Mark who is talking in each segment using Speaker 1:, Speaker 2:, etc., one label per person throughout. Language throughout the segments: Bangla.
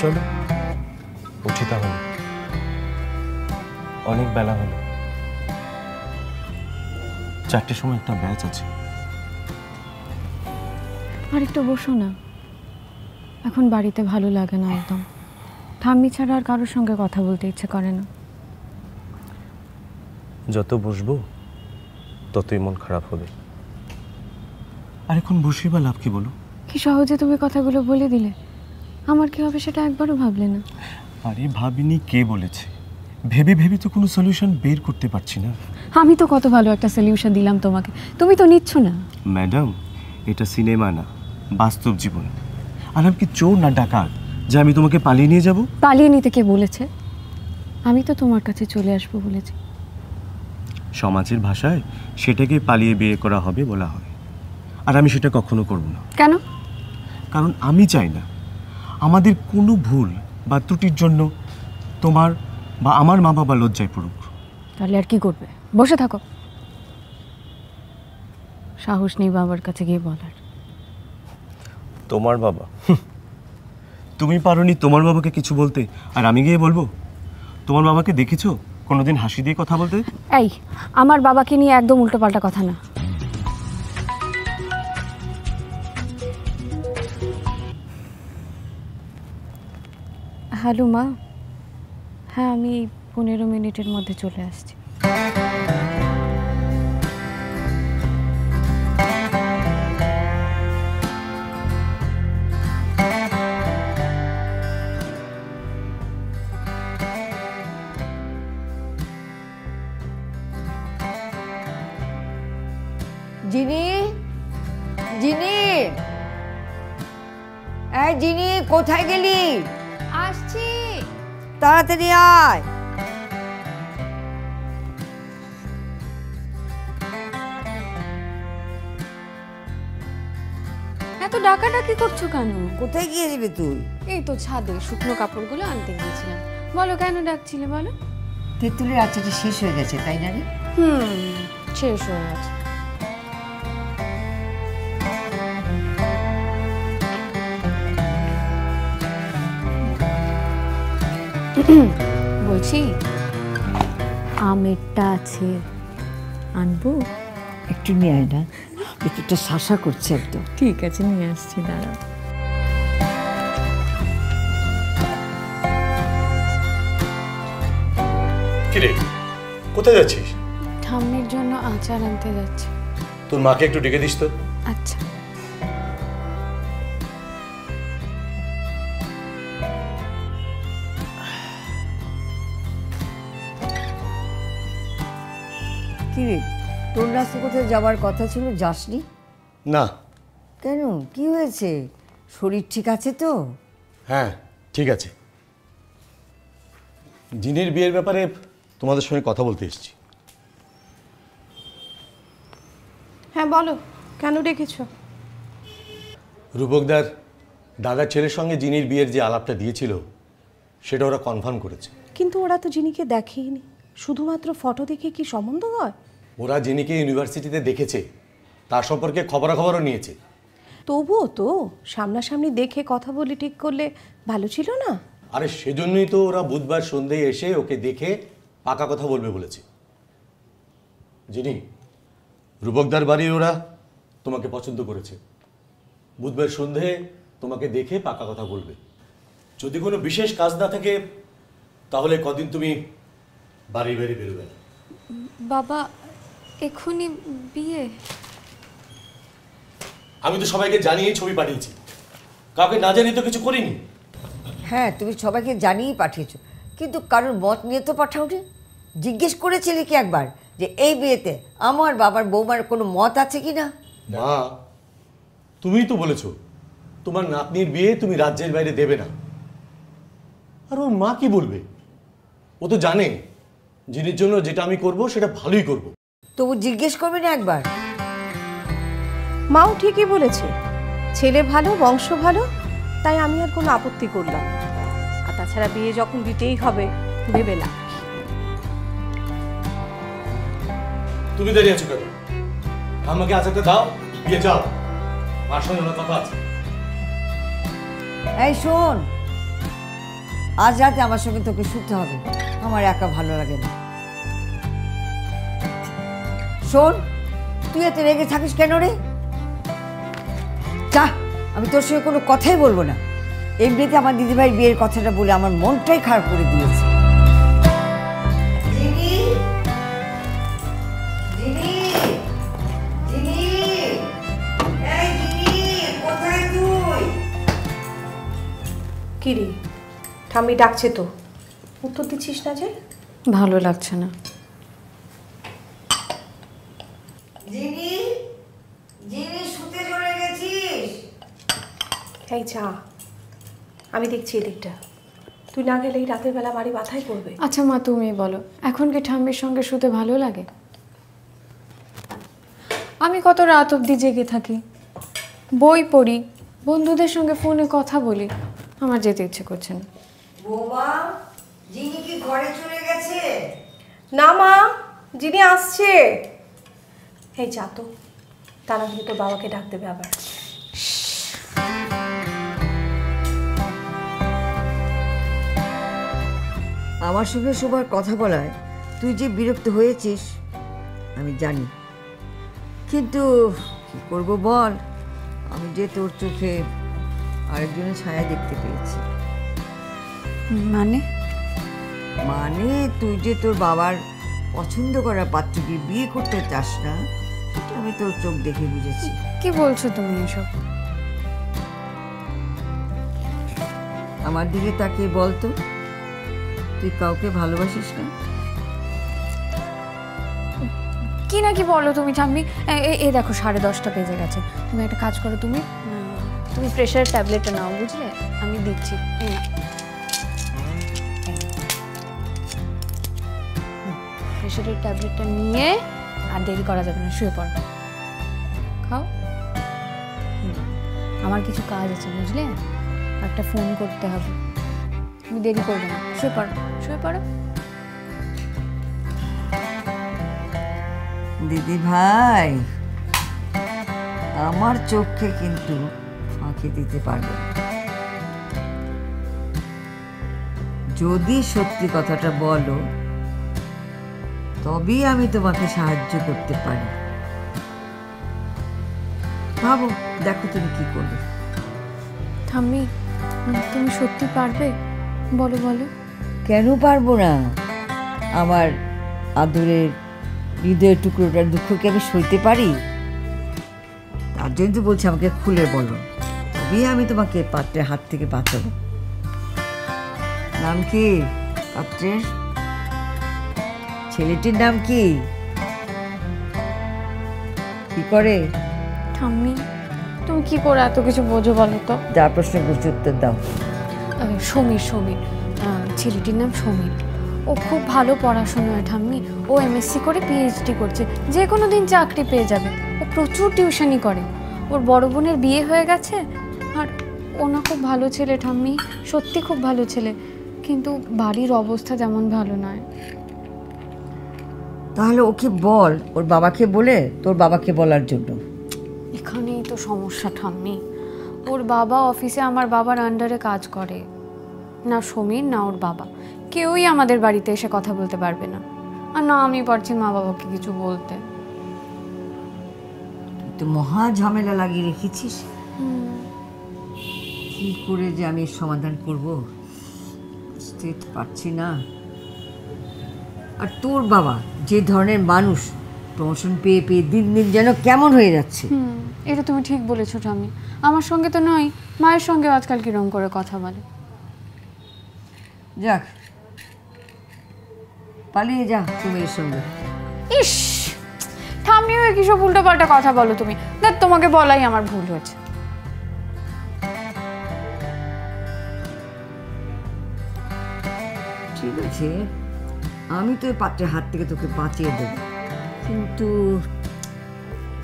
Speaker 1: চলো উঠি তাহলে, অনেক বেলা হলো। 4টের সময় একটা ব্যাচ আছে।
Speaker 2: আর একটু বসো না, এখন বাড়িতে ভালো লাগে না একদম। ঠাম্মি ছাড়া আর কারোর সঙ্গে কথা বলতে ইচ্ছে করে না।
Speaker 1: যত বসবো ততই মন খারাপ হবে। আর এখন বসে বা লাভ কি বলো?
Speaker 2: কি সহজে তুমি কথাগুলো বলে দিলে, আমার কি হবে সেটা একবারও ভাবলে না।
Speaker 1: আরে ভাবিনি, কে বলেছে? ভেবে ভেবে তো কোনো সলিউশন বের করতে পারছি না।
Speaker 2: আমি তো কত ভালো একটা সলিউশন দিলাম তোমাকে, তুমি তো নিচ্ছ না।
Speaker 1: ম্যাডাম, এটা সিনেমা না, বাস্তব জীবন। আর আমি কি চোর না ডাকাত যে আমি তোমাকে পালিয়ে নিয়ে যাব?
Speaker 2: পালিয়ে নিতে কে বলেছে? আমি তো তোমার কাছে চলে আসবো বলেছি।
Speaker 1: সমাজের ভাষায় সেটাকে পালিয়ে বিয়ে করা হবে বলা হয়, আর আমি সেটা কখনো করব না।
Speaker 2: কেন?
Speaker 1: কারণ আমি চাই না আমাদের কোনো ভুল বা ত্রুটির জন্য তোমার বা আমার মা বাবা লজ্জায় পড়ুক।
Speaker 2: তাহলে আর কি করবে? বসে থাকো। সাহস নেই বাবার কাছে গিয়ে বলার।
Speaker 1: তোমার বাবা? তুমি পারোনি তোমার বাবাকে কিছু বলতে, আর আমি গিয়ে বলবো? তোমার বাবাকে দেখেছো কোনোদিন হাসি দিয়ে কথা বলতে?
Speaker 2: এই, আমার বাবাকে নিয়ে একদম উল্টোপাল্টা কথা না। হ্যালো মা। হ্যাঁ, আমি 15 মিনিটের মধ্যে চলে আসছি।
Speaker 3: জিনি, জিনি, এই জিনি, কোথায় গেলি?
Speaker 2: আসছি।
Speaker 3: তাড়াতাড়ি আয়।
Speaker 2: এত ডাকাডাকি করছো কেন?
Speaker 3: কোথায় গিয়েছিলি তুই?
Speaker 2: এই তো ছাদে শুকনো কাপড়গুলো আনতে গিয়েছিলাম। বলো কেন ডাকছিলে বলো।
Speaker 3: তেঁতুলের আচারটা শেষ হয়ে গেছে তাই না রে?
Speaker 2: শেষ হয়ে গেছে। বলছি আমেরটা আছে, আনবো?
Speaker 3: একটু নিয়ে আয় না, পেটটা শাসা করছে একদম।
Speaker 2: ঠিক আছে, নিয়ে আসছি, দাঁড়া।
Speaker 4: কিরে, কোথায় যাচ্ছিস?
Speaker 2: ঠাম্মির জন্য আচার আনতে যাচ্ছি।
Speaker 4: তোর মাকে একটু ডেকে দিস তো।
Speaker 2: আচ্ছা।
Speaker 3: কি রে, তোর রাস্তা কোথায় যাওয়ার কথা ছিল, যাসনি?
Speaker 4: না।
Speaker 3: কেন, কি হয়েছে? শরীর ঠিক আছে তো?
Speaker 4: হ্যাঁ, ঠিক আছে। জিনের বিয়ের ব্যাপারে তোমাদের সঙ্গে কথা বলতে এসেছি।
Speaker 5: হ্যাঁ বলো, কেন ডেকেছো?
Speaker 4: রূপকদার দাদার ছেলের সঙ্গে জিনির বিয়ের যে আলাপটা দিয়েছিল সেটা ওরা কনফার্ম করেছে।
Speaker 5: কিন্তু ওরা তো জিনিকে দেখেইনি, শুধুমাত্র ফটো দেখে কি সম্বন্ধ হয়?
Speaker 4: ওরা জিনিকে ইউনিভার্সিটিতে দেখেছে, তার সম্পর্কে খবরাখবরও নিয়েছে।
Speaker 5: তবুও তো সামনাসামনি দেখে কথা বলে ঠিক করলে ভালো ছিল না?
Speaker 4: আরে সেজন্যই তো ওরা বুধবার সন্ধ্যায় এসে ওকে দেখে পাকা কথা বলবে বলেছে। জিনি, রূপকদার বাড়ির ওরা তোমাকে পছন্দ করেছে, বুধবার সন্ধ্যে তোমাকে দেখে পাকা কথা বলবে। যদি কোনো বিশেষ কাজ না থাকে তাহলে কদিন তুমি বাড়ি বেরোবে না।
Speaker 2: বাবা, এখনই বিয়ে?
Speaker 4: আমি তো সবাইকে জানিয়ে ছবি পাঠিয়েছি, কাউকে না জানিয়ে তো কিছু করিনি।
Speaker 3: হ্যাঁ, তুমি সবাইকে জানিয়েই পাঠিয়েছো, কিন্তু কারোর মত নিয়ে তো পাঠাওনি। জিজ্ঞেস করেছিলে কি একবার যে এই বিয়েতে আমার বাবার বৌমার কোনো মত আছে কি না?
Speaker 4: মা, তুমিই তো বলেছো তোমার নাতনির বিয়ে তুমি রাজ্যের বাইরে দেবে না। আর ওর মা কি বলবে? ও তো জানে জিনির জন্য যেটা আমি করব সেটা ভালোই করব।
Speaker 3: তবু জিজ্ঞেস করবে না একবার?
Speaker 5: মাও ঠিকই বলেছে, ছেলে ভালো, বংশ ভালো, তাই আমি আর কোনো আপত্তি করলাম না। আর তাছাড়া বিয়ে যখন দিতেই হবে, ভেবে না।
Speaker 4: তুমি দাঁড়িয়ে আছো কেন? আমাকে আচারটা দাও, দিয়ে যাও, মার সঙ্গে কথা আছে।
Speaker 3: এই শোন, আজ রাতে আমার সঙ্গে তোকে শুতে হবে, আমার একা ভালো লাগে না। শোন, তুই এত রেগে থাকিস কেন রে? যা, আমি তোর সঙ্গে কোনো কথাই বলবো না। এমনিতে আমার দিদিভাই বিয়ের কথাটা বলে আমার মনটাই খারাপ করে দিয়েছে।
Speaker 5: কিরে, ঠাম্মি ডাকছে তো, উত্তর দিচ্ছিস না যে?
Speaker 2: ভালো লাগছে না।
Speaker 5: এই যা, আমি দেখছি এদিকটা। তুই না গেলে এই রাতের বেলা বাড়ি মাথায় পড়বে।
Speaker 2: আচ্ছা মা, তুমি বলো, এখন কি ঠাম্মির সঙ্গে শুতে ভালো লাগে? আমি কত রাত অবধি জেগে থাকি, বই পড়ি, বন্ধুদের সঙ্গে ফোনে কথা বলি, আমার যেতে ইচ্ছে করছে না।
Speaker 3: বৌমা, জিনি কি ঘরে চলে গেছে?
Speaker 5: না মা, যিনি আসছে। এই যা তো, তারা হলে তোর বাবাকে ডাক দেবে আবার।
Speaker 3: আমার সঙ্গে সবার কথা বলায় তুই যে বিরক্ত হয়েছিস আমি জানি, কিন্তু কি করব বল, আমি যে তোর চোখে আরেকজনের ছায়া দেখতে পেয়েছি।
Speaker 2: মানে?
Speaker 3: মানে তুই যে তোর বাবার পছন্দ করা পাত্রকে বিয়ে করতে চাস না, সেটা আমি তোর চোখ দেখে বুঝেছি।
Speaker 2: কি বলছো তুমি এসব?
Speaker 3: আমার দিকে তাকিয়ে বলতো, তুই কাউকে ভালোবাসিস না?
Speaker 2: কি না কি বলো তুমি ঠাম্মি? এই দেখো 10:30 বেজে গেছে। তুমি একটা কাজ করো, তুমি প্রেশারের ট্যাবলেটটা নাও, বুঝলে? আমি দিচ্ছি। প্রেশারের ট্যাবলেটটা নিয়ে আর দেরি করা যাবে না, শুয়ে পড়ো, খাও। আমার কিছু কাজ আছে, বুঝলে? একটা ফোন করতে হবে, তুমি দেরি করবে না, শুয়ে পড়ো, শুয়ে পড়ো।
Speaker 3: দিদি ভাই, আমার চোখকে কিন্তু ফাঁকি দিতে পারবে না। যদি সত্যি কথাটা বলো তবেই আমি তোমাকে সাহায্য করতে পারি। ভাবো, দেখো তুমি কি করবে।
Speaker 2: ঠাম্মি, তুমি সত্যি পারবে? বলো বলো।
Speaker 3: কেন পারবো না? আমার আদরের হৃদয়ের টুকরোটার দুঃখ কি আমি সইতে পারি? তার জন্য তো বলছি, আমাকে খুলে বলো, তবেই আমি তোমাকে পাত্রের হাত থেকে বাঁচাবো। নাম কি পাত্রের? ছেলেটির নাম কি? কি করে?
Speaker 2: ঠাম্মি, তুমি কি করে এত কিছু বোঝো বলো তো?
Speaker 3: যা প্রশ্ন করছি উত্তর দাও।
Speaker 2: সমীর, সমীর, ছেলেটির নাম সমীর। ও খুব ভালো পড়াশোনায় ঠাম্মি। ও এমএসসি করে পিএইচডি করছে, যে কোনো দিন চাকরি পেয়ে যাবে। ও প্রচুর টিউশনি করে। ওর বড় বোনের বিয়ে হয়ে গেছে, আর ও না খুব ভালো ছেলে ঠাম্মি, সত্যি খুব ভালো ছেলে, কিন্তু বাড়ির অবস্থা যেমন ভালো নয়।
Speaker 3: তাহলে ওকে বল, ওর বাবাকে বলে তোর বাবাকে বলার জন্য।
Speaker 2: এখানেই তো সমস্যা ঠাম্মি। ওর বাবা অফিসে আমার বাবার আন্ডারে কাজ করে। না সমীর না ওর বাবা কেউই আমাদের বাড়িতে এসে কথা বলতে পারবে না, আর না আমি পারছি মা বাবাকে কিছু বলতে।
Speaker 3: তুই তো মহা ঝামেলা লাগিয়ে রেখেছিস। কি করে যে আমি এর সমাধান করব বুঝতে পারছি না। আর তোর বাবা যে ধরনের মানুষ, প্রমোশন পেয়ে পেয়ে দিন দিন যেন কেমন হয়ে যাচ্ছে।
Speaker 2: এটা তুমি ঠিক বলেছো ঠাম্মি। আমার সঙ্গে তো নয়, মায়ের সঙ্গে আজকাল কিরম করে কথা বলে।
Speaker 3: যাক, পালিয়ে যা তুমি এর সঙ্গে।
Speaker 2: ইস, ঠাম্মিও কি সব উল্টো পাল্টা কথা বলো তুমি? দেখ, তোমাকে বলাই আমার ভুল হয়েছে।
Speaker 3: ঠিক আছে, আমি তো এই পাত্রের হাত থেকে তোকে বাঁচিয়ে দেব, কিন্তু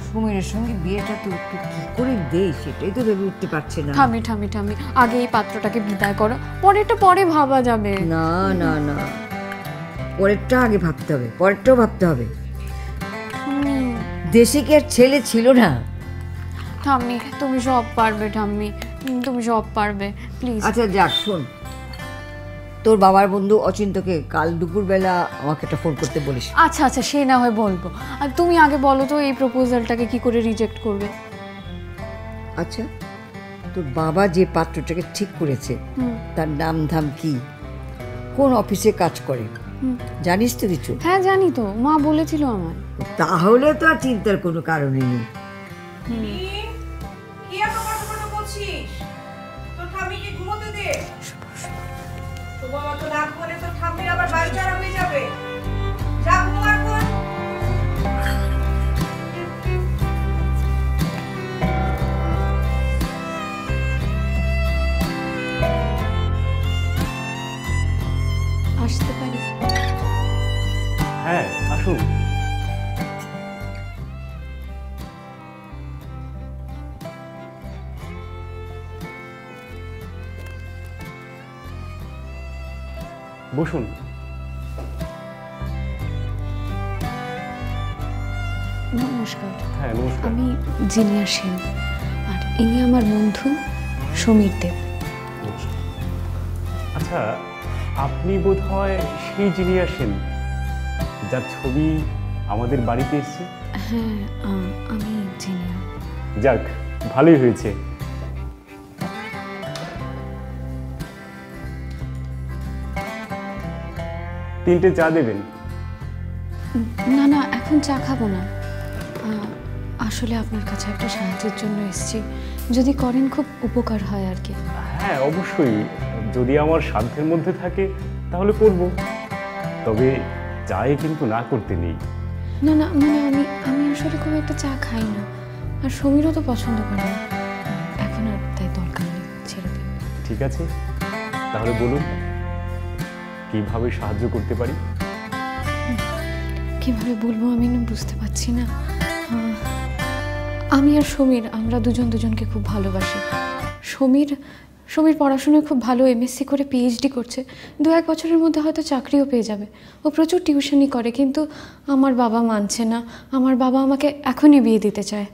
Speaker 3: সমীরের সঙ্গে বিয়েটা তো তুই কি করে দে সেটাই তো ভেবে উঠতে পারছে না।
Speaker 2: ঠাম্মি ঠাম্মি ঠাম্মি, আগে এই পাত্রটাকে বিদায় করো, পরেরটা পরে ভাবা যাবে।
Speaker 3: না না না, পরেরটা আগে ভাবতে হবে, পরেরটাও ভাবতে হবে। দেশে কি আর ছেলে ছিল না?
Speaker 2: ঠাম্মি তুমি সব পারবে, ঠাম্মি তুমি সব পারবে, প্লিজ।
Speaker 3: আচ্ছা যাক, শোন, তোর বাবার বন্ধু অচিন্তকে কাল দুপুরবেলা আমাকে একটা ফোন করতে বলিস।
Speaker 2: আচ্ছা আচ্ছা, সে না হয় বলবো। আর তুমি আগে বলো তো এই প্রপোজালটাকে কি করে রিজেক্ট করবে?
Speaker 3: আচ্ছা, তোর বাবা যে পাত্রটাকে ঠিক করেছে তার নাম ধাম কি, কোন অফিসে কাজ করে জানিস তো কিছু?
Speaker 2: হ্যাঁ জানি তো, মা বলেছিল আমার।
Speaker 3: তাহলে তো আর চিন্তার কোনো কারণই নেই।
Speaker 5: কি এত কথা কথা বলছিস? তোর ঠাম্মিকে ঘুমোতে দে। তোমার মতো রাগ করে তোর ঠাম্মির আবার বাড়ি ছাড়া হয়ে যাবে। যা ঘুমো এখন।
Speaker 2: আসতে পারি?
Speaker 1: হ্যাঁ আসুন। বসুন।
Speaker 2: নমস্কার।
Speaker 1: হ্যাঁ নমস্কার।
Speaker 2: আমি জিনিয়া সেন, আর ইনি আমার বন্ধু সমীর দেব।
Speaker 1: আচ্ছা, আপনি বোধহয় সেই যিনি আসেন যার ছবি আমাদের বাড়িতে এসেছে?
Speaker 2: হ্যাঁ আমি জিনিয়া।
Speaker 1: যাক, ভালোই হয়েছে। তিনটে চা দেবেন?
Speaker 2: না না, এখন চা খাবো না। আসলে আপনার কাছে একটা সাহায্যের জন্য এসেছি, যদি করেন খুব উপকার হয় আর কি।
Speaker 1: হ্যাঁ অবশ্যই, যদি আমার সাধ্যের মধ্যে থাকে তাহলে করব, তবে চায়ে কিন্তু না করতে নেই।
Speaker 2: না না, মানে আমি আসলে খুব একটা চা খাই না, আর সমীরও তো পছন্দ করে না। এখন আর তাই দরকার নেই, ছেড়ে দিন।
Speaker 1: ঠিক আছে, তাহলে বলুন কিভাবে সাহায্য করতে পারি?
Speaker 2: কিভাবে বলবো আমি না বুঝতে পারছি না। আমি আর সমীর, আমরা দুজন দুজনকে খুব ভালোবাসি। সমীর পড়াশোনায় খুব ভালো, এমএসসি করে পিএইচডি করছে, 2-1 বছরের মধ্যে হয়তো চাকরিও পেয়ে যাবে। ও প্রচুর টিউশনি করে, কিন্তু আমার বাবা মানছে না। আমার বাবা আমাকে এখনই বিয়ে দিতে চায়,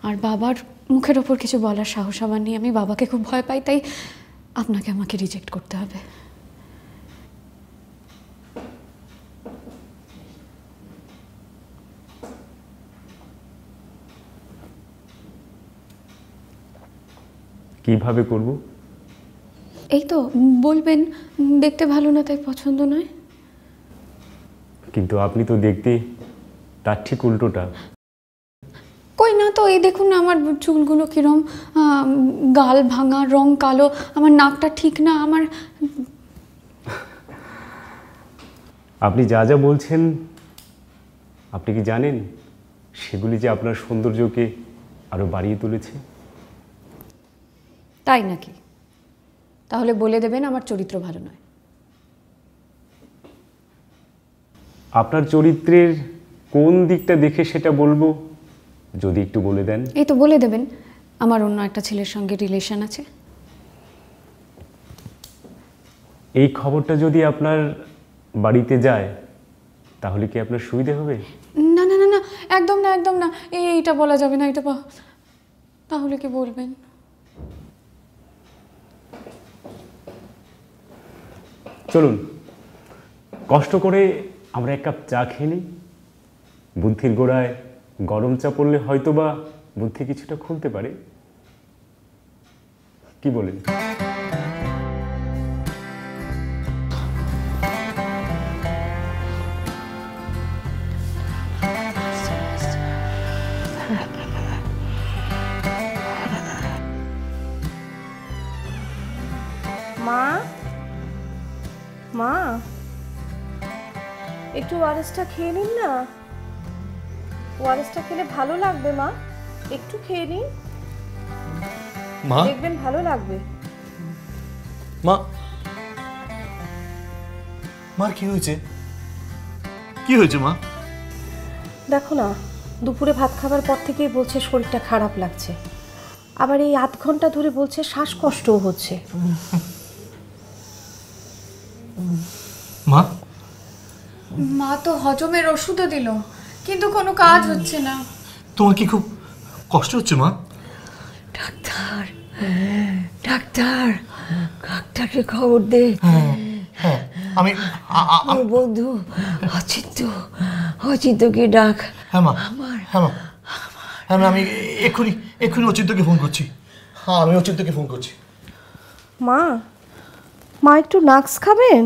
Speaker 2: আর বাবার মুখের ওপর কিছু বলার সাহস আমার নেই। আমি বাবাকে খুব ভয় পাই, তাই আপনাকে আমাকে রিজেক্ট করতে হবে।
Speaker 1: কিভাবে করব?
Speaker 2: এই তো বলবেন, দেখতে ভালো না তাই পছন্দ নয়।
Speaker 1: কিন্তু আপনি তো দেখতে তার ঠিক উল্টোটা।
Speaker 2: কই না তো, এই দেখুন না আমার চুলগুলো কিরম, গাল ভাঙা, রং কালো, আমার নাকটা ঠিক না। আমার
Speaker 1: আপনি যা যা বলছেন, আপনি কি জানেন সেগুলি যে আপনার সৌন্দর্যকে আরো বাড়িয়ে তুলেছে?
Speaker 2: তাই নাকি? তাহলে বলে দেবেন আমার চরিত্র ভালো নয়।
Speaker 1: আপনার চরিত্রের কোন দিকটা দেখে সেটা বলবো, যদি একটু বলে দেন।
Speaker 2: এই তো বলে দেবেন, আমার অন্য একটা ছেলের সঙ্গে রিলেশন আছে।
Speaker 1: এই খবরটা যদি আপনার বাড়িতে যায় তাহলে কি আপনার সুবিধা হবে?
Speaker 2: না না না না, একদম না, একদম না, এইটা বলা যাবে না। এটা তাহলে কি বলবেন?
Speaker 1: চলুন কষ্ট করে আমরা এক কাপ চা খেয়ে নিই। বুদ্ধির গোড়ায় গরম চা পড়লে হয়তোবা বুদ্ধি কিছুটা খুলতে পারে। কি বলেন?
Speaker 5: মা, মা, একটু ওয়ারেসটা খেয়ে নিন না। ওয়ারেসটা খেলে ভালো লাগবে মা, একটু খেয়ে নিন,
Speaker 4: মা,
Speaker 5: দেখবেন ভালো লাগবে।
Speaker 4: মা, মার কি হয়েছে? কি হয়েছে মা?
Speaker 5: দেখো না, দুপুরে ভাত খাবার পর থেকেই বলছে শরীরটা খারাপ লাগছে, আবার এই 8 ঘন্টা ধরে বলছে শ্বাসকষ্টও হচ্ছে।
Speaker 4: মা,
Speaker 2: মা তো হজমের ওষুধও দিল, কিন্তু কোনো কাজ হচ্ছে না।
Speaker 4: তোমার কি খুব কষ্ট হচ্ছে মা?
Speaker 3: ডাক্তার, ডাক্তার, ডাক্তারকে খবর দে।
Speaker 4: হ্যাঁ, আমি
Speaker 3: ও বন্ধু অচিন্তকে ডাক।
Speaker 4: হ্যাঁ মা, হ্যাঁ মা, হ্যাঁ আমি এক্ষুনি অচিন্তকে ফোন করছি। হ্যাঁ আমি অচিন্তকে ফোন করছি।
Speaker 5: মা, মা একটু নাক্স খাবেন?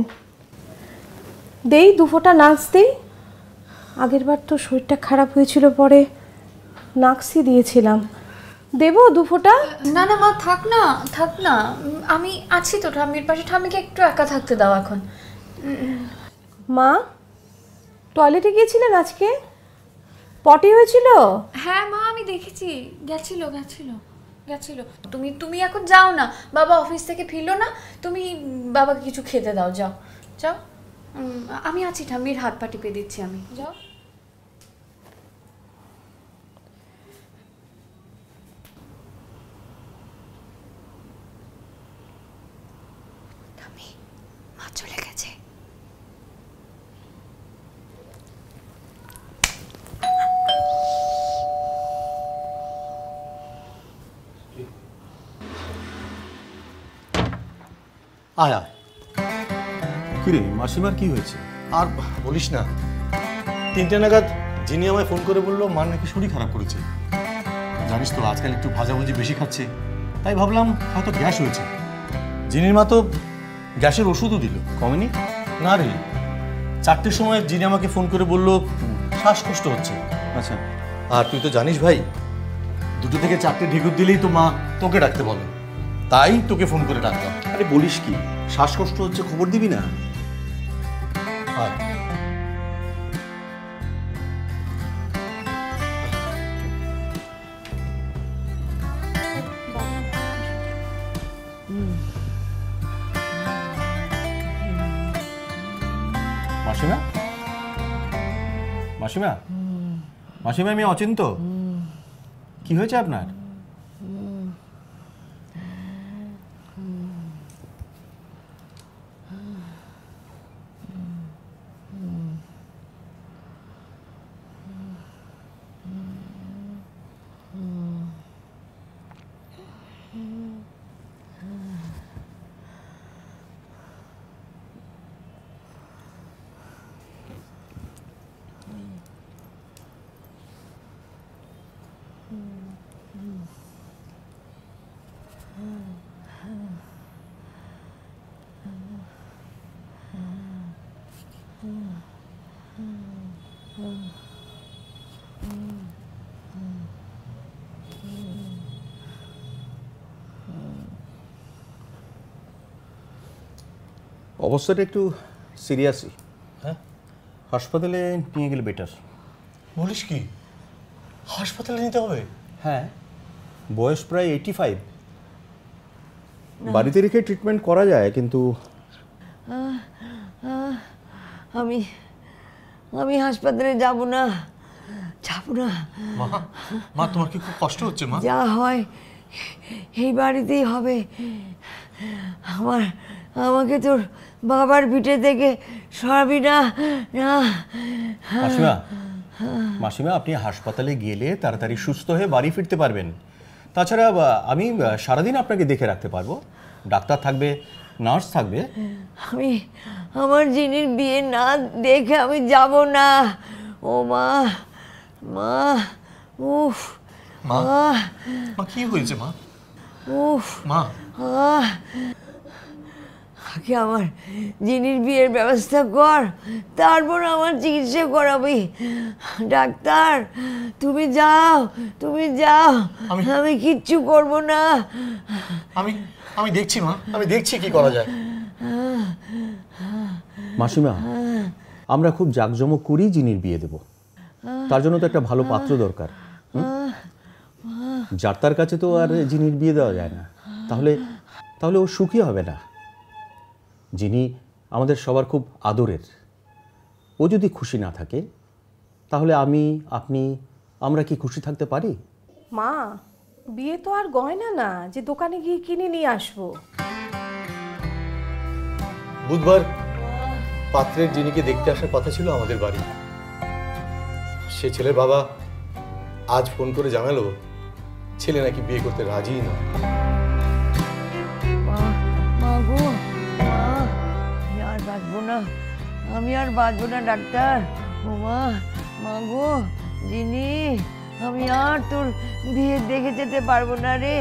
Speaker 5: দেই 2 ফোঁটা নাক্স দেই। আগের বার তো শরীরটা খারাপ হয়েছিল, পরে নাক্সই দিয়েছিলাম। দেবো 2 ফোঁটা?
Speaker 2: না না মা, থাক না থাক না, আমি আছি তো ঠাম্মির পাশে, ঠাম্মিকে একটু একা থাকতে দাও এখন।
Speaker 5: মা, টয়লেটে গিয়েছিলেন আজকে? পটি হয়েছিল?
Speaker 2: হ্যাঁ মা, আমি দেখেছি, গেছিল। তুমি তুমি এখন যাও না, বাবা অফিস থেকে ফিরলো না, তুমি বাবাকে কিছু খেতে দাও, যাও যাও। আমি আছি, ঠাম্মির হাত পা টিপে দিচ্ছি আমি, যাও। ঠাম্মি, মা চলে গেছে।
Speaker 4: আয় আয়। কিরে মাসিমার কি হয়েছে? আর বলিস না, 3টে নাগাদ যিনি আমায় ফোন করে বললো মার নাকি শরীর খারাপ করেছে। জানিস তো আজকাল একটু ভাজাভুজি বেশি খাচ্ছে, তাই ভাবলাম হয়তো গ্যাস হয়েছে। জিনির মা তো গ্যাসের ওষুধও দিল, কমেনি। না রে, 4টের সময় যিনি আমাকে ফোন করে বললো শ্বাসকষ্ট হচ্ছে। আচ্ছা, আর তুই তো জানিস ভাই, 2 থেকে 4টে ঢেকুর দিলেই তো মা তোকে ডাকতে বলে, তাই তোকে ফোন করে ডাকলাম।
Speaker 6: আরে বলিস কি, শ্বাসকষ্ট হচ্ছে, খবর দিবি না?
Speaker 4: আয়।
Speaker 6: মাসিমা, মাসিমা, মাসিমা, আমি অচিন্ত। কি হয়েছে আপনার? অবস্থাটা একটু সিরিয়াসই।
Speaker 4: হ্যাঁ,
Speaker 6: হাসপাতালে নিয়ে গেলে বেটার।
Speaker 4: বলিস কি, হাসপাতালে নিতে হবে?
Speaker 6: হ্যাঁ, বয়স প্রায় 85। বাড়িতে রেখে ট্রিটমেন্ট করা যায়, কিন্তু
Speaker 3: আমি আমি হাসপাতালে যাব না।
Speaker 4: মা, মা তোমার কি খুব কষ্ট হচ্ছে মা?
Speaker 3: যা হয় এই বাড়িতেই হবে। আমাকে তোর বাবার ভিটে থেকে সরাবি না।
Speaker 6: মাসিমা, মাসিমা, আপনি হাসপাতালে গেলে তাড়াতাড়ি সুস্থ হয়ে বাড়ি ফিরতে পারবেন। তাছাড়া আমি সারাদিন আপনাকে দেখে রাখতে পারবো, ডাক্তার থাকবে, নার্স থাকবে।
Speaker 3: আমার জিনির বিয়ে না দেখে আমি যাব না। ও মা, মা, উফ,
Speaker 4: মা, মা কি হয়েছে মা?
Speaker 3: উফ,
Speaker 4: মা,
Speaker 3: আগে আমার জিনির বিয়ের ব্যবস্থা কর, তারপর আমার চিকিৎসা করাবি। ডাক্তার, তুমি যাও। আমি কিচ্ছু করব না।
Speaker 4: আমি দেখছি মা, আমি দেখছি কি করা যায়।
Speaker 6: মাসিমা, আমরা খুব জাঁকজমক করেই জিনির বিয়ে দেব। তার জন্য তো একটা ভালো পাত্র দরকার। যার তার কাছে তো আর জিনির বিয়ে দেওয়া যায় না, তাহলে ও সুখী হবে না। যিনি আমাদের সবার খুব আদরের, ও যদি খুশি না থাকে তাহলে আমরা কি খুশি থাকতে পারি?
Speaker 5: মা, বিয়ে তো আর গয়না না যে দোকানে গিয়ে কিনে নিয়ে আসবো।
Speaker 4: বুধবার পাত্রের যিনিকে দেখতে আসার কথা ছিল আমাদের বাড়ি। সে ছেলের বাবা আজ ফোন করে জানালো ছেলে নাকি বিয়ে করতে রাজি নয়।
Speaker 3: মা গো, মা, আর বাঁচবো না। না, আমি আর বাঁচবো না ডাক্তার। ও মা, মা গো জিনি, আমি আর তোর বিয়ে দেখে যেতে পারবো না রে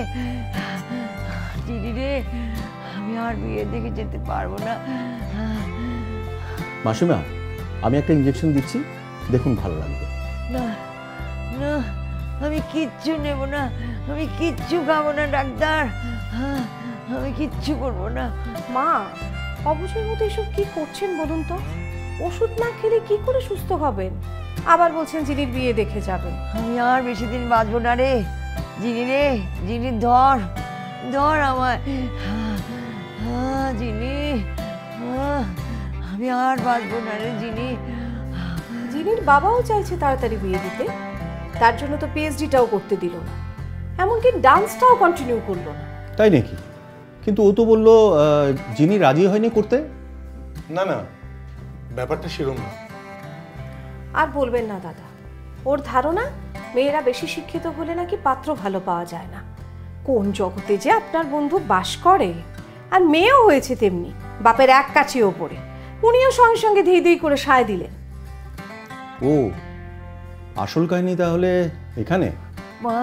Speaker 3: জিনি রে, আমি আর বিয়ে দেখে যেতে পারবো না।
Speaker 6: মাসিমা, আমি একটা ইঞ্জেকশন দিচ্ছি, দেখুন ভালো লাগবে।
Speaker 3: না না, আমি কিচ্ছু নেব না, আমি কিচ্ছু খাবো না ডাক্তার, আমি কিচ্ছু করবো না।
Speaker 5: মা, অবসর মতো এসব কি করছেন বলুন তো? ওষুধ না খেলে কি করে সুস্থ হবেন? আবার বলছেন জিনির বিয়ে দেখে যাবেন।
Speaker 3: আমি আর বেশি দিন বাঁচবো না রে জিনি রে, জিনি ধর ধর আমায়, জিনি, আমি আর বাঁচবো না রে জিনি।
Speaker 5: জিনির বাবাও চাইছে তাড়াতাড়ি বিয়ে দিতে, তার জন্য তো পিএইচডিটাও করতে দিল না, এমনকি ডান্সটাও কন্টিনিউ করলো না।
Speaker 6: তাই নাকি? কিন্তু ও তো বললো যিনি রাজি হয়নি করতে।
Speaker 4: না না, ব্যাপারটা সেরকম না।
Speaker 5: আর বলবেন না দাদা, ওর ধারণা মেয়েরা বেশি শিক্ষিত হলে নাকি পাত্র ভালো পাওয়া যায় না। কোন জগতে যে আপনার বন্ধু বাস করে! আর মেয়েও হয়েছে তেমনি, বাপের এক কাছে ওপরে। উনিও সঙ্গে সঙ্গে ধীরে ধীরে করে সায় দিলেন।
Speaker 6: ও, আসল কাহিনী তাহলে এখানে।
Speaker 3: মা,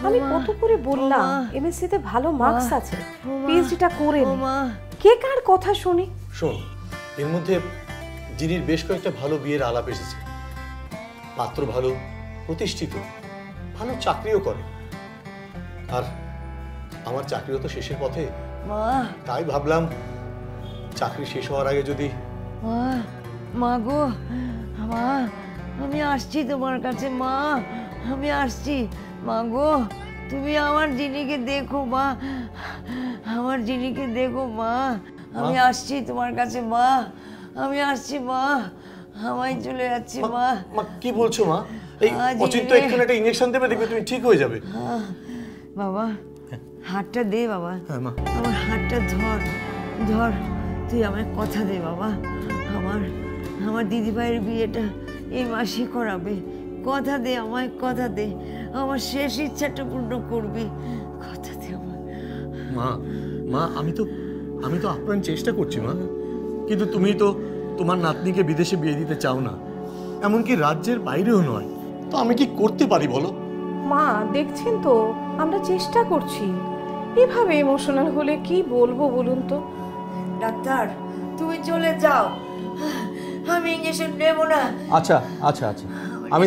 Speaker 5: আমি কত করে বললাম এমএসসি তে ভালো মার্কস আছে, পিএইচডিটা করে নে।
Speaker 3: মা,
Speaker 5: কে কার কথা শুনি?
Speaker 4: শোন, এর মধ্যে জিনির বেশ কয়েকটা ভালো বিয়ের আলাপ এসেছে। পাত্র ভালো, প্রতিষ্ঠিত, ভালো চাকরিও করে। আর আমার চাকরিও তো শেষের পথে,
Speaker 3: মা,
Speaker 4: তাই ভাবলাম চাকরি শেষ হওয়ার আগে যদি।
Speaker 3: মা, মা গো, মা, আমি আসছি তোমার কাছে মা, আমি আসছি মা গো, তুমি আমার জিনিকে দেখো মা, আমার জিনিকে দেখো মা, আমি আসছি তোমার কাছে মা, আমি আসছি মা, আমায় চলে যাচ্ছি মা।
Speaker 4: মা কি বলছো মা? এই অচিন্ত এক্ষুনি একটা ইঞ্জেকশন দেবে, দেখবে তুমি ঠিক হয়ে যাবে।
Speaker 3: বাবা, হাতটা দে বাবা।
Speaker 4: হ্যাঁ মা।
Speaker 3: আমার হাতটা ধর ধর, তুই আমায় কথা দে বাবা, আমার দিদিভাইয়ের বিয়েটা এই মাসে করাবে। কথা দে আমায়, কথা দে, আমার শেষ ইচ্ছাটা পূর্ণ করবি, কথা দে আমার।
Speaker 4: মা মা, আমি তো আপ্রাণ চেষ্টা করছি মা, কিন্তু তুমি তো তোমার নাতনিকে বিদেশে বিয়ে দিতে চাও না, এমনকি রাজ্যের বাইরেও নয়। তো আমি কি করতে পারি বলো?
Speaker 5: মা, দেখছেন তো আমরা চেষ্টা করছি। এভাবে ইমোশনাল হলে কি বলবো বলুন তো?
Speaker 3: ডাক্তার, তুমি চলে যাও, আমি ইঞ্জেকশন নেব না।
Speaker 6: আচ্ছা আচ্ছা আচ্ছা, আমি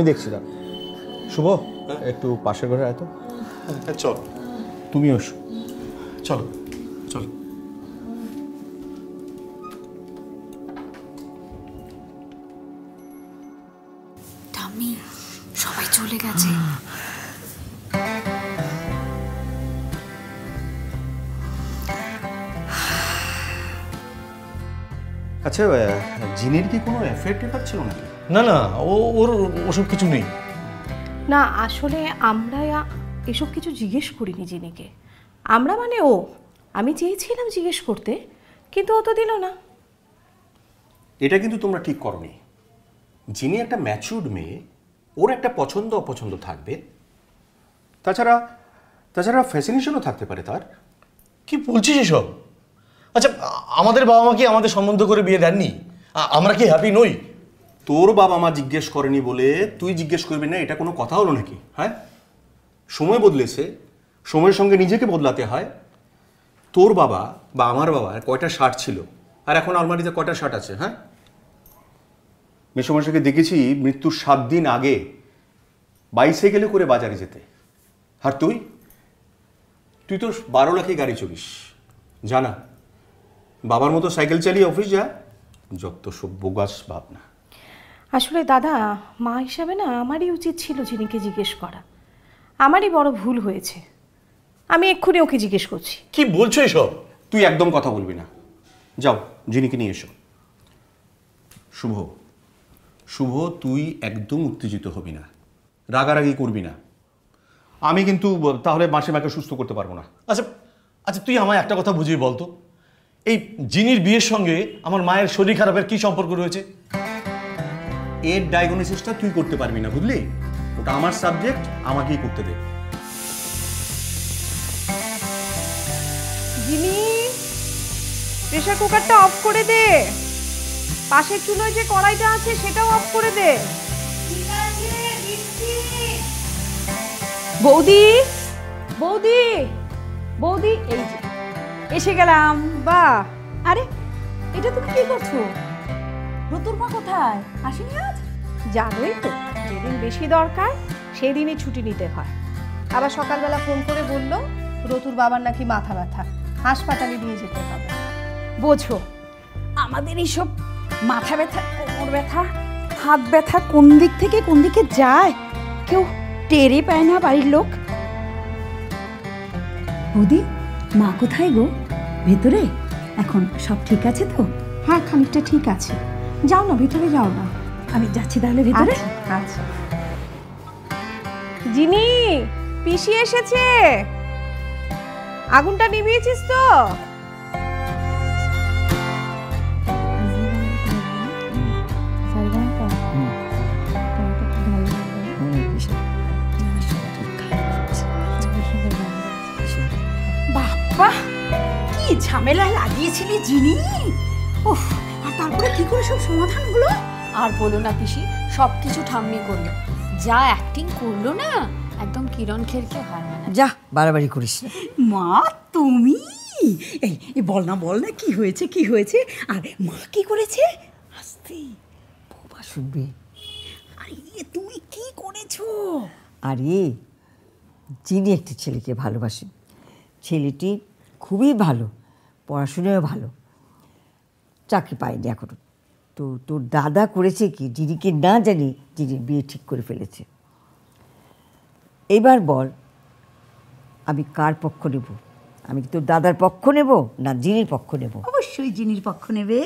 Speaker 6: দেখছি দাঁড়া। শুভ, একটু পাশের ঘরে আয় তো।
Speaker 4: চল,
Speaker 6: তুমি এসো।
Speaker 4: চলো চলো।
Speaker 2: ঠাম্মি, সবাই চলে গেছে।
Speaker 6: আচ্ছা, জিনির কি কোনো এফেক্ট ছিল নাকি?
Speaker 4: না না, ওর ওসব কিছু নেই।
Speaker 5: না, আসলে আমরা এসব কিছু জিজ্ঞেস করিনি জিনিকে। আমরা মানে ও, আমি চেয়েছিলাম জিজ্ঞেস করতে, কিন্তু ও তো দিল না।
Speaker 6: এটা কিন্তু তোমরা ঠিক করনি। যিনি একটা ম্যাচিউরড মেয়ে, ওর একটা পছন্দ অপছন্দ থাকবে, তাছাড়া ফ্যাসিনেশনও থাকতে পারে তার।
Speaker 4: কি বলছিস এসব? আচ্ছা, আমাদের বাবা মা কি আমাদের সম্বন্ধ করে বিয়ে দেননি? আমরা কি হ্যাপি নই?
Speaker 6: তোর বাবা মা জিজ্ঞেস করেনি বলে তুই জিজ্ঞেস করবি না, এটা কোনো কথা হলো নাকি? হ্যাঁ, সময় বদলেছে, সময়ের সঙ্গে নিজেকে বদলাতে হয়। তোর বাবা বা আমার বাবার কয়টা শার্ট ছিল, আর এখন আলমারিতে কয়টা শার্ট আছে? হ্যাঁ, মেসোমশাইকে দেখেছি মৃত্যুর 7 দিন আগে বাইসাইকেলে করে বাজারে যেতে। আর তুই তো 12 লাখে গাড়ি চলিস, জানা। বাবার মতো সাইকেল চালিয়ে অফিস যা, যত সব বোগাস ভাবনা।
Speaker 5: আসলে দাদা, মা হিসাবে না আমারই উচিত ছিল জিনিকে জিজ্ঞেস করা। আমারই বড় ভুল হয়েছে। আমি এক্ষুনি ওকে জিজ্ঞেস করছি।
Speaker 4: কি বলছো এসব?
Speaker 6: তুই একদম কথা বলবি না, যাও জিনিকে নিয়ে এসো। শুভ, তুই একদম উত্তেজিত হবি না, রাগারাগি করবি না। আমি কিন্তু তাহলে মাকে সুস্থ করতে পারবো না।
Speaker 4: আচ্ছা, তুই আমায় একটা কথা বুঝিয়ে বলতো, এই জিনির বিয়ের সঙ্গে আমার মায়ের শরীর খারাপের কি সম্পর্ক রয়েছে?
Speaker 6: এর ডায়াগনোসিসটা তুই করতে পারবি না, বুঝলি? ওটা আমার সাবজেক্ট, আমাকেই করতে দে।
Speaker 5: জিনি, প্রেসার কুকারটা অফ করে দে, পাশের চুলোয় যে কড়াইটা আছে সেটাও অফ করে দে। বৌদি, বৌদি, বৌদি, এই যে এসে গেলাম। বাহ, আরে এটা তুমি কি করছো?
Speaker 7: রতুর মা কোথায়? আসেনি আজ?
Speaker 5: জানোই তো, যেদিন বেশি দরকার সেদিনই ছুটি নিতে হয়। আবার সকালবেলা ফোন করে বললো রতুর বাবার নাকি মাথা ব্যথা, হাসপাতালে নিয়ে যেতে হবে।
Speaker 7: বোঝো, আমাদের এইসব মাথা ব্যথা, কোমর ব্যথা, হাত ব্যথা কোন দিক থেকে কোন দিকে যায় কেউ টেরই পায় না বাড়ির লোক। বৌদি, মা কোথায় গো? ভেতরে? এখন সব ঠিক আছে তো?
Speaker 5: হ্যাঁ, খানিকটা ঠিক আছে। যাও না, ভিতরে যাও না।
Speaker 7: আমি যাচ্ছি তাহলে ভেতরে।
Speaker 5: আচ্ছা। জিনি, পিসি এসেছে। আগুনটা নিভিয়েছিস তো?
Speaker 7: বাবা, কি ঝামেলা লাগিয়েছিলি জিনি! ওহ, আর তারপরে কি করে সব সমাধান হলো?
Speaker 2: আর বলো না পিসি, সব কিছু ঠাম্মি করলো। যা অ্যাক্টিং করলো না, একদম কিরণ খেরকে হয় না।
Speaker 3: যা, বাড়াবাড়ি করিস না।
Speaker 7: মা তুমি এই বল না কি হয়েছে কি হয়েছে? আর মা কি করেছে? আস্তে,
Speaker 3: বাবা শুনবে।
Speaker 7: আরে তুমি কি করেছো?
Speaker 3: আরে যিনি একটি ছেলেকে ভালোবাসে, ছেলেটি খুবই ভালো, পড়াশোনাও ভালো, চাকরি পায়নি এখনো। তো তোর দাদা করেছে কি, যিনিকে না জানি যিনি বিয়ে ঠিক করে ফেলেছে। এবার বল, আমি কার পক্ষ নেব? আমি কি তোর দাদার পক্ষ নেব না যিনির পক্ষ নেব?
Speaker 7: অবশ্যই জিনির পক্ষ নেবে।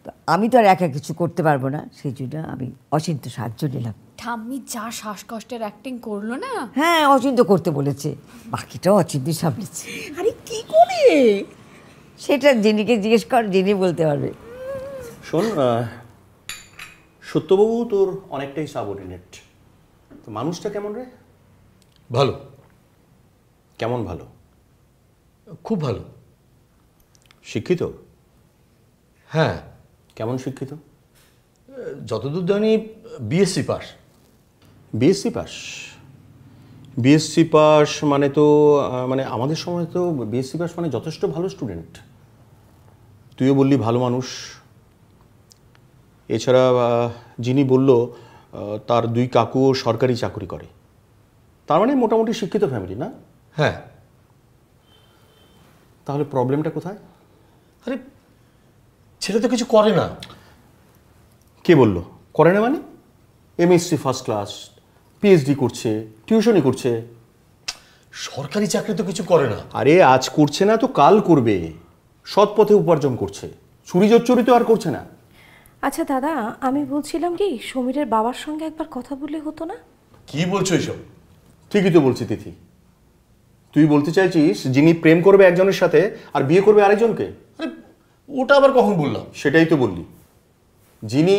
Speaker 3: তো আমি তো আর একা কিছু করতে পারবো না, সেই জন্য আমি অচিন্ত সাহায্য নিলাম।
Speaker 2: ঠাম্মি যা শ্বাসকষ্টের অ্যাক্টিং করলো না।
Speaker 3: হ্যাঁ, অচিন্ত করতে বলেছে, বাকিটাও অচিন্ত সামলেছে।
Speaker 7: আরে কি করে?
Speaker 3: সেটা যিনিকে জিজ্ঞেস কর, যিনি বলতে পারবে।
Speaker 6: শোন, সত্যবাবু তোর অনেকটাই সাবঅর্ডিনেট। তো মানুষটা কেমন রে?
Speaker 4: ভালো,
Speaker 6: কেমন ভালো?
Speaker 4: খুব ভালো।
Speaker 6: শিক্ষিত?
Speaker 4: হ্যাঁ,
Speaker 6: কেমন শিক্ষিত?
Speaker 4: যতদূর জানি BSc pass.
Speaker 6: BSc pass? BSc pass মানে তো মানে আমাদের সময় তো বিএসসি পাস মানে যথেষ্ট ভালো স্টুডেন্ট। তুইও বললি ভালো মানুষ। এছাড়া যিনি বলল তার দুই কাকুও সরকারি চাকরি করে, তার মানে মোটামুটি শিক্ষিত ফ্যামিলি না?
Speaker 4: হ্যাঁ।
Speaker 6: তাহলে প্রবলেমটা কোথায়?
Speaker 4: আরে ছেলে তো কিছু করে না।
Speaker 6: কে বলল করে না? মানে এমএসসি ফার্স্ট ক্লাস, পিএইচডি করছে, টিউশনি করছে।
Speaker 4: সরকারি চাকরি তো কিছু করে না।
Speaker 6: আরে আজ করছে না তো কাল করবে, সৎ পথে উপার্জন করছে, চুরি জোচ্চুরি তো আর করছে না।
Speaker 5: আচ্ছা দাদা, আমি বলছিলাম কি, সমীরের বাবার সঙ্গে একবার কথা বললে হতো না?
Speaker 4: কি বলছো এসব?
Speaker 6: ঠিকই তো বলছি তিথি। তুই বলতে চাইছিস যিনি প্রেম করবে একজনের সাথে আর বিয়ে করবে আরেকজনকে?
Speaker 4: আরে ওটা আবার কখন বললাম?
Speaker 6: সেটাই তো বললি। যিনি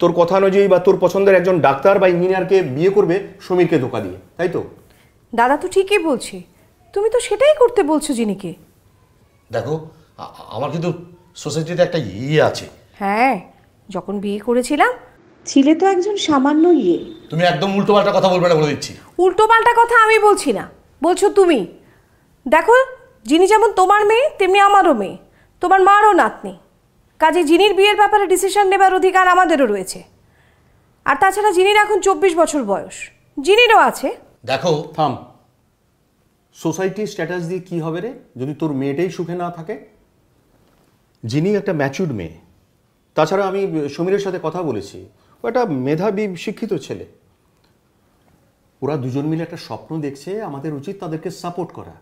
Speaker 6: তোর কথা অনুযায়ী বা তোর পছন্দের একজন ডাক্তার বা ইঞ্জিনিয়ারকে বিয়ে করবে সমীরকে ধোকা দিয়ে, তাই তো?
Speaker 5: দাদা তো ঠিকই বলছে, তুমি তো সেটাই করতে বলছো জিনিকে।
Speaker 4: দেখো, আমার কিন্তু সোসাইটিতে একটা ইয়ে আছে।
Speaker 5: হ্যাঁ, যখন বিয়ে করেছিলাম ছিলে তো একজন সামান্য ইয়ে।
Speaker 4: তুমি একদম উল্টোপাল্টা কথা বলবে না বলে দিচ্ছি।
Speaker 5: উল্টো পাল্টা কথা আমি বলছি না, বলছো তুমি। দেখো, যিনি যেমন তোমার মেয়ে তেমনি আমারও মেয়ে, তোমার মারও নাতনি। কাজে যিনির বিয়ের ব্যাপারে ডিসিশন নেবার অধিকার আমাদেরও রয়েছে। আর তাছাড়া যিনির এখন 24 বছর বয়স, যিনিরও আছে।
Speaker 4: দেখো,
Speaker 6: থাম। সোসাইটি স্ট্যাটাস দিয়ে কি হবে রে যদি তোর মেয়েটাই সুখে না থাকে? যিনি একটা ম্যাচিউরড মেয়ে। তাছাড়া আমি সমীরের সাথে কথা বলেছি, ও একটা মেধাবী শিক্ষিত ছেলে। ওরা দুজন মিলে একটা স্বপ্ন দেখছে, আমাদের উচিত তাদেরকে সাপোর্ট করা।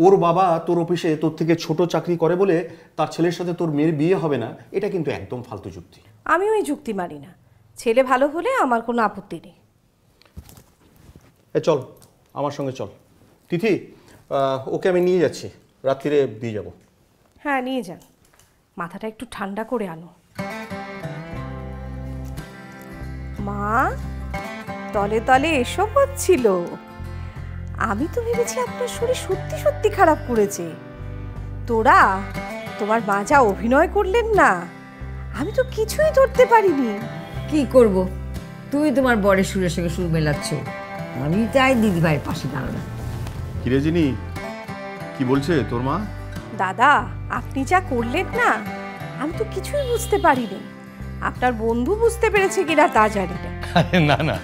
Speaker 6: ওর বাবা তোর অফিসে তোর থেকে ছোট চাকরি করে বলে তার ছেলের সাথে তোর মেয়ের বিয়ে হবে না, এটা কিন্তু একদম ফালতু যুক্তি।
Speaker 5: আমিও এই যুক্তি মানি না। ছেলে ভালো হলে আমার কোনো আপত্তি নেই।
Speaker 6: চল আমার সঙ্গে চল তিথি, ওকে আমি নিয়ে যাচ্ছি, রাত্রিরে দিয়ে যাব।
Speaker 5: হ্যাঁ, নিয়ে যান, মাথাটা একটু ঠান্ডা করে আনো। মা, তলে তলে এসব হচ্ছিল। আমি তো ভেবেছি আপনার শরীর সত্যি সত্যি খারাপ করেছে। তোরা তোমার মা যা অভিনয় করলেন না, আমি তো কিছুই ধরতে পারিনি।
Speaker 3: কি করব, তুমি তোমার বরের সুরের সঙ্গে সুর মেলাচ্ছ, আমি চাই দিদিভাইয়ের পাশে দাঁড়ানো।
Speaker 6: কিরে জিনি, কি বলছে তোর মা?
Speaker 5: দাদা, আপনি যা করলেন না, আমি তো কিছুই বুঝতে পারিনি। আপনার বন্ধু বুঝতে পেরেছে কিনা তা জানি না।
Speaker 4: আরে না না,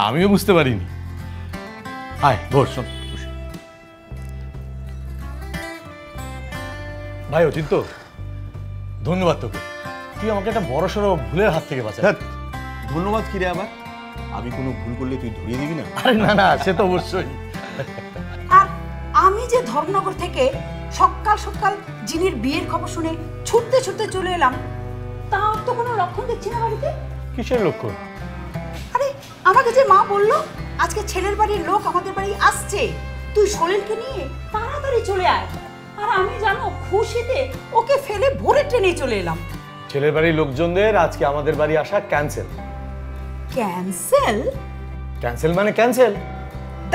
Speaker 4: আমিও বুঝতে পারিনি। আয় বস। ভাই অচিন্ত, ধন্যবাদ তোকে, তুই আমাকে একটা বড়সড় ভুলের হাত থেকে বাঁচা।
Speaker 6: ধন্যবাদ কিরে আবার? আমি কোনো ভুল করলে তুই ধরিয়ে দিবি না?
Speaker 4: আরে না না, সে তো অবশ্যই।
Speaker 7: আর আমি যে ধর্মনগর থেকে সকাল সকাল জিনির বিয়ের খবর শুনে ছুটতে ছুটতে চলে এলাম, তার তো কোনো লক্ষণ দেখছি না বাড়িতে।
Speaker 4: কিসের লক্ষণ?
Speaker 7: আরে আমাকে যে মা বললো আজকে ছেলের বাড়ির লোক আমাদের বাড়ি আসছে, তুই সলিলকে নিয়ে তাড়াতাড়ি চলে আয়। আর আমি জানো খুশিতে ওকে ফেলে ভোরে ট্রেনে চলে এলাম।
Speaker 4: ছেলের বাড়ির লোকজনদের আজকে আমাদের বাড়ি আসা ক্যান্সেল।
Speaker 7: ক্যান্সেল?
Speaker 4: ক্যান্সেল মানে ক্যান্সেল।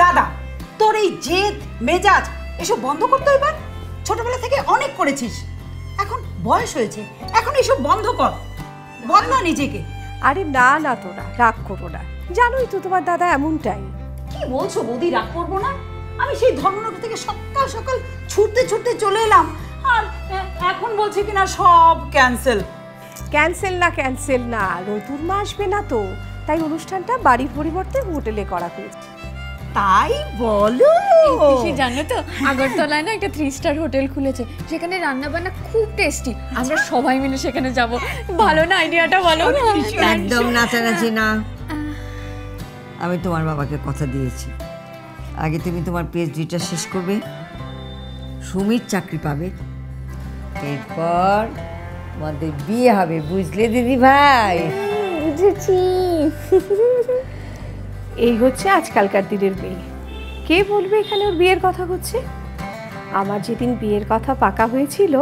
Speaker 7: দাদা, তোর এই জেদ মেজাজ এসব বন্ধ করতে এবার। ছোটবেলা থেকে অনেক করেছিস, এখন বয়স হয়েছে, এখন এসব বন্ধ কর, বদলা নিজেকে।
Speaker 5: আরে না না, তোরা রাগ করো না, জানোই তো তোমার দাদা এমনটাই।
Speaker 7: কি বলছো বৌদি, রাগ করবো না? আমি সেই ধর্মনগর থেকে সকাল সকাল ছুটতে ছুটতে চলে এলাম, আর এখন বলছে কিনা সব ক্যান্সেল।
Speaker 5: ক্যান্সেল না, রতুর মা আসবে না তো, তাই অনুষ্ঠানটা বাড়ির পরিবর্তে হোটেলে করা হয়েছে।
Speaker 7: তাই বলো?
Speaker 2: পিসি জানো তো, আগরতলায় না একটা 3 স্টার হোটেল খুলেছে, সেখানে রান্না বান্না খুব টেস্টি। আমরা সবাই মিলে সেখানে যাব। ভালো না আইডিয়াটা? বলো।
Speaker 3: একদম নাচানাচি না, আমি তোমার বাবাকে কথা দিয়েছি, আগে তুমি তোমার পিএইচডিটা শেষ করবে, সুমির চাকরি পাবে, এরপর তোমাদের বিয়ে হবে, বুঝলে দিদি ভাই?
Speaker 2: বুঝেছি।
Speaker 5: এই হচ্ছে আজকালকার দিনের মেয়ে। কে বলবে এখানে ওর বিয়ের কথা হচ্ছে? আমার যেদিন বিয়ের কথা পাকা হয়েছিল,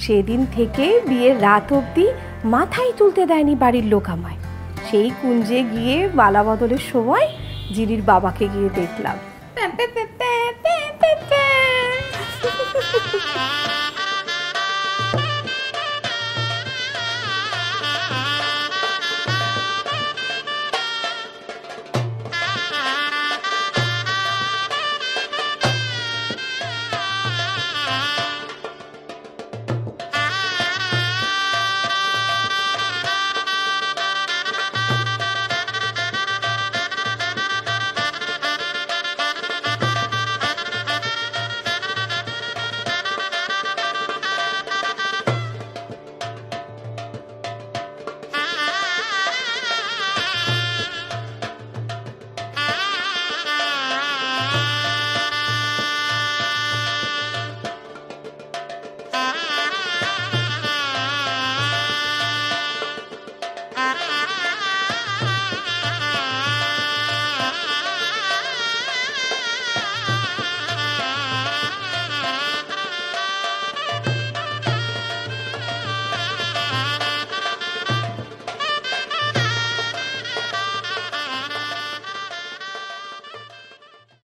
Speaker 5: সেদিন থেকে বিয়ের রাত অবধি মাথায় তুলতে দেয়নি বাড়ির লোক আমায়। সেই কুঞ্জে গিয়ে মালা বদলের সময় জিনির বাবাকে গিয়ে দেখলাম।